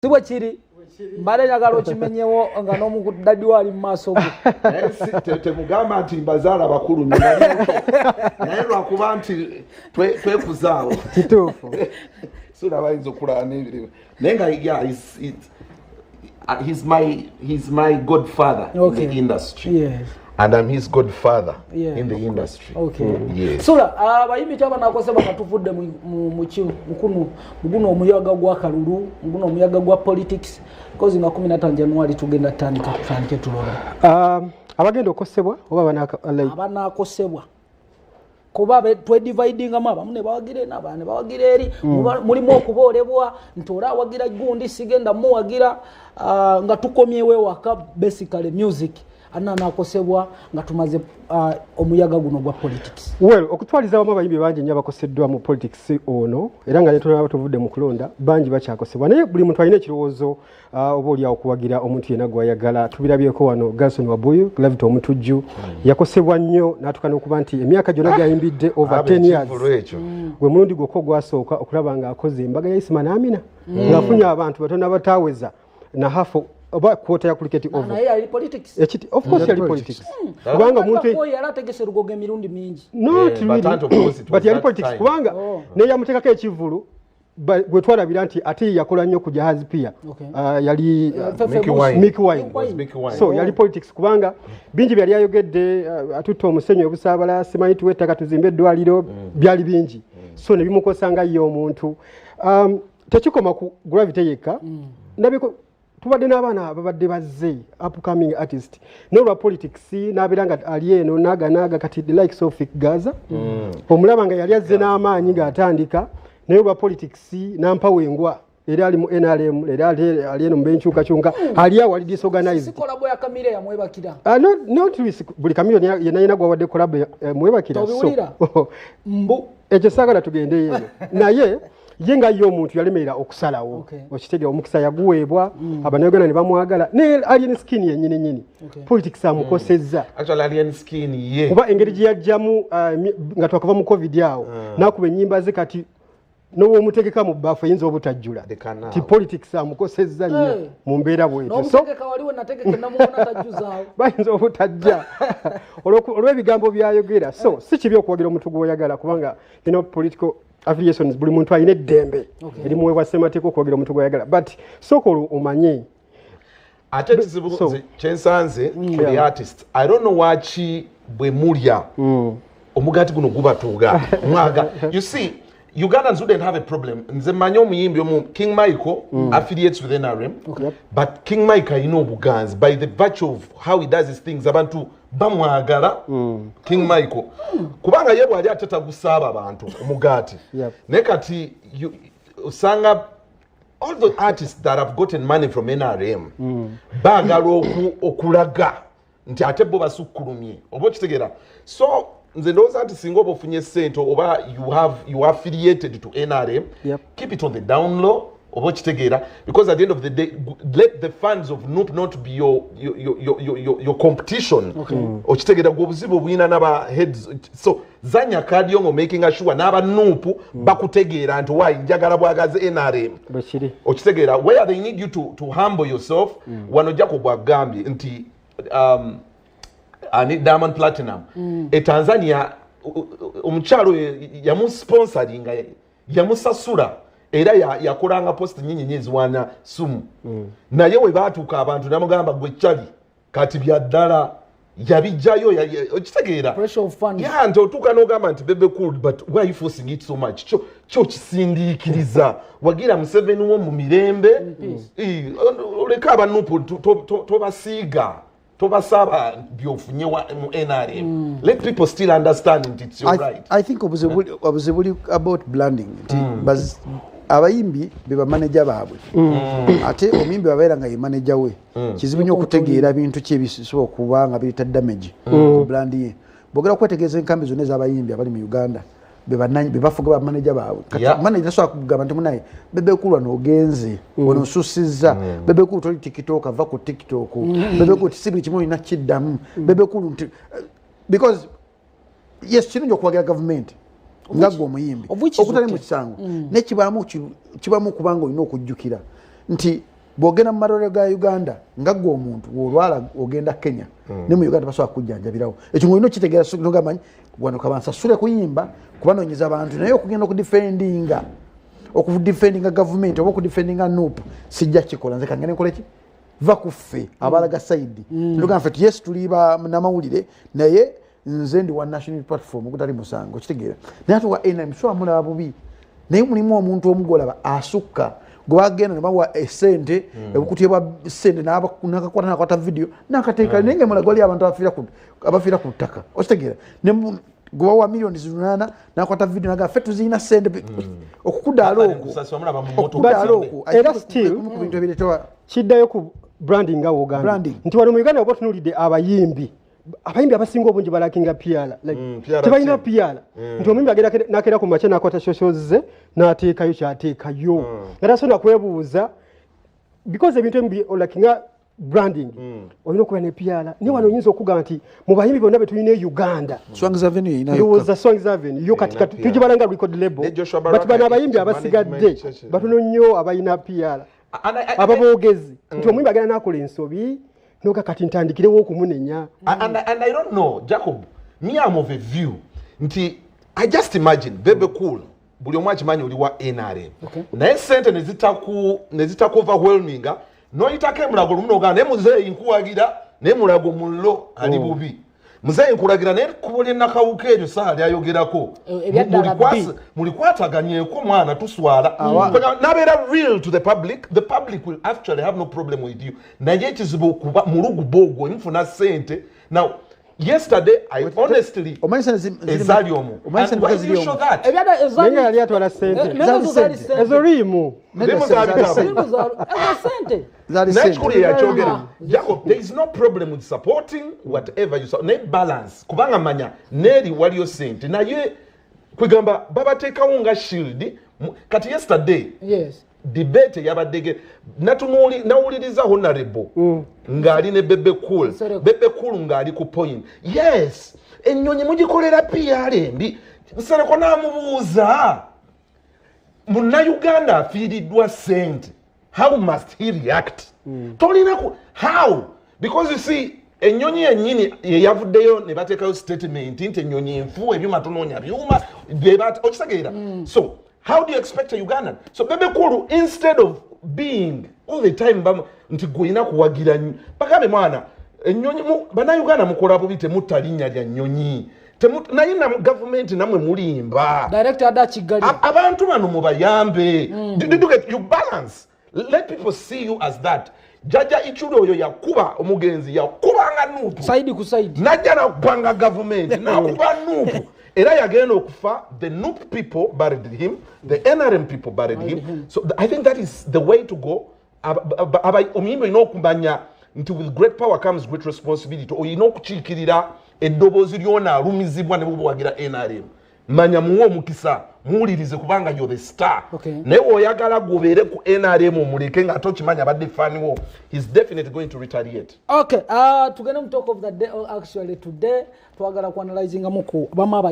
Siwe chiri mbale njagala okimenyewo nga n'omudaddi wali mu maaso ge. Temugamba nti mbazala bakulu naye lwakuba nti twekuzaawo kituufu sura bayinza okulaba n'ebirimu naye nga he's my godfather in the industry. Yes. And I'm his godfather in the industry. Okay. Yes. Sura abayimbi kyaba nakose bakatuvudde mu guno omuyaga gwa kalulu, guno omuyaga gwa politics because nga 15 January tugenda tandika tulola. Abagenda okosebwa oba abanakosebwa kuba twedividing amaba mune bawagire nabane bawagire eri mulimu okubolebwa ntola wagira gundi sigenda muwagira nga tukomyewe waka basically music anakosebwa nga tumaze omuyaga guno gwa politics. Well, okutwaliza abamu abayimbi bangi nnyo abakoseddwa mu politics ono era nga netona abatuvudde mu kulonda bangi bakyakosebwa naye buli muntu alina ekirowoozo oba oli okuwagira omuntu yenna gwayagala. Tubirabyeko wano Garson Wabuyu Gravity omutujju yakosebwa nnyo n'atuuka n'okuba nti emyaka gyonna gyayimbidde over 10 years gwe mulundi gwokka gwasooka okulaba ng'akoze embaga ya Isma n'Amina ng'afunye abantu batono abataweza na hafu oba quota ya cricket over na yali politics of course yali politics kubanga muntu yali tegese rugoge mirundi mingi not really but yali politics kubanga ne yamutekako ekivulu gwe twalabira nti ate yakola nnyo ku jahazi pia yali Mickey Wine so yali politics kubanga bingi byali ayogedde atutta omusenyu obusaabala simanyi tuwettaka tuzimbe eddwaliro byali bingi so ne bimukosanga yo omuntu tekikoma ku Gravity yekka nabiko tubadde n'abaana babadde bazze upcoming artist n'olwa politics n'abiranga ali eno naga kati the likes of Gaza omulaba nga yali azze n'amaanyi ng'atandika naye olwa politics n'ampawengwa era ali mu NRM era ali eno mu benkyukakyunka ali awo ali disorganized kolabo ya Kamire ya mwebakira not buli Kamire yenna gwawadde kolabo mwebakira so mbu ekyo saagala tugende eno naye yenga yo omuntu yalemerera okusalawo okitege omukisa yaguweebwa abanayogana ne bamwagala ne alien skin yennyini politics amukosezza actually alien skin ye kuba engeri gye yajjamu nga twakava mu covid awo nakuba ennyimba ze kati nowo omutegeka mu bbafu eyinza obutajjula ti politics amukosezza nnyo mu mbeera bwetyo so waliwo nategeke namuona tajjuzaawo bayinza obutajja olw'ebigambo byayogera so si kibi okuwagira omuntu gw'oyagala kubanga political affiliations buli muntu ayina eddembe erimuweebwa ssemateeka okwogerera omuntu gwayagala but sokolo omanye ate kizibu kyensanze to the artist I don't know waki bwe mulya omugati guno gubatuuga mwaga you see Ugandans wouldn't have a problem nze mmanyi omuyimbi omu King Michael affiliates with NRM but King Michael ayina obuganzi by the virtue of how he does his things abantu bamwagala King Michael kubanga ye bwali atata gusaaba abantu omugati ne kati usanga all the artists that have gotten money from NRM bagala okulaga nti ate bo basukkulumye oba kitegera so nze ndowooza nti singa oba ofunye ssente oba you are affiliated to NRM keep it on the down low oba kitegeera because at the end of the day let the funds of NUP not be your competition okitegeera gwe obuzibu obulina n'aba heads so zanya kadi yo making sure n'aba NUP bakutegeera nti wayi njagala bwagaze NRM okitegeera where they need you to humble yourself wano jako bwagambye nti ani Diamond Platinum Tanzania omukyalo yamusponsoringa yamusasula era yakolanga post nyinyi ezwana sumu naye we baatuuka abantu namugamba gwe kyali kati byaddala yabijjayo okitegeera nti otuuka n'ogamba nti bebe cool but why are you forcing it so much kyo kisindiikiriza wagira Museveni wo mu mirembe oleka abanupu tobasiiga tobasaba byofunye mu NRM let people still understand it, it's your right. I think obuzibuli about blending abayimbi beba manager baabwe ate omuyimbi babeera nga ye manager we kizibu nnyo okutegeera bintu ki ebisobola okuba nga bireta damage ku brand ye bogera kwetegeeza enkambi zonna ez'abayimbi abali mu Uganda bebafuga ba manager baabwe manager tasobola kugamba nti munaye bebe kulwa n'ogenze onosusizza bebe kulu toli TikTok ava ku TikTok bebe kulu tisibuli kimu olina kiddamu bebe kulu nti because yes kirungi okuwagira government ngagwa omuyimbi okutali mu kisango ne kibamu kubanga olina okujjukira nti bwogenda mu malwaliro ga Uganda nga gwe omuntu olwala ogenda Kenya ne mu Uganda basobola kujjanjabirawo ekyo ng'olina okitegeera nogamanyi wano kabansasule kuyimba kubanoonyeza abantu naye okugenda okudifendinga gavumenti oba okudifendinga NUP sijja kikola nze kangene nkoleki va kuffe abalaga saidi nogamba ffe yes tuli namawulire naye nze ndi wa national platform okutali musango kitegeera naye ate wa NRM so amulaba bubi naye mulimu omuntu omugolaba asukka gwagenda nabawa esente ebukutiye bwa sente nakakwata video nakateeka naye ngemula gwali abantu abafiira ku ttaka okitegeera gwawa milioni 8 nakwata video naga fetu zina sente okukudaalo era still kiddayo ku branding nga Uganda nti wano mu Uganda oba tunulidde abayimbi abasinga obungi balakinga PR tebalina PR nti omuyimbi agenda nakera ku makya nakwata socials ze n'ateekayo kyateekayo era so nakwebuuza because ebintu embi olakinga branding olina okuba ne PR naye wano oyinza okugamba nti mu bayimbi bonna betulina Uganda Swangs Avenue ndowooza Swangs Avenue yo katikati tugibalanga record label bati bano abayimbi abasigadde batono nnyo abalina PR ababoogezi nti omuyimbi agenda nakola ensobi noka kati ntandikirewo okumunenya and I don't know Jacob me am of a view nti I just imagine Bebe Cool buli omwe akimanyi oli wa NRM naye sente nezitaku overwhelming noyitako emulago lumu nogamba naye muzeeyi nkuwagira naye mulago mullo ali bubi muzeeyi nkulagira naye ekkubo lyennakawuka eryo saha lyayogerako mulikwataganyeko mwana tuswala nabeera real to the public will actually have no problem with you naye ekizibu okuba muluguba ogwo emufuna sente now yesterday I honestly ezali omu and why do you show that nenga yali atwala sente ezo rimu Naturally, Jacob, there is no problem with supporting whatever you support. Ne balance. Kubanga manya, neri waliyo sente. Na ye, kwigamba, baba teka unga shield. Kati yesterday, yes. Debate yabadege. Nauliriza honorable. Ngari ne Bebe Cool. Bebe Cool ngari ku point. Yes. Enyonyi mugikolera PR mbi. Nsere na mubuuza. Muna Uganda afiiridwa sente. How must he react? How? Because you see, enyonyi yenyini yavuddeyo ne batekayo statement nti enyonyi enfu ebyuma tononya byuma okisegeera. So how do you expect a Ugandan? So Bebe Cool, instead of being all the time nti gwina kuwagira bagambe mwana enyonyi bana Uganda mukola bubi temutalinnya lya nyonyi naye na government namwe mulimba director adakigali abantu bano mubayambe you balance. Let people see you as that. Jaja ichulo oyo yakuba omugenzi yakubanga NUP saidi ku saidi najja nakubanga government nakuba NUP era yagenda okufa the NUP people buried him, the NRM people buried him. So I think that is the way to go. Omuyimbi olina okumanya nti with great power comes great responsibility. Olina okukiikirira eddoboozi lyona alumizibwa ne bubawagira NRM. Manya muwo mukisa muwulirize kubanga you're the star. Naye oyagala gobeere ku NRM omuleke nga tokimanya badde faniwo. He's definitely going to retaliate. Okay, tugenda mu talk of the day, actually today twagala ku analyzing amuku bama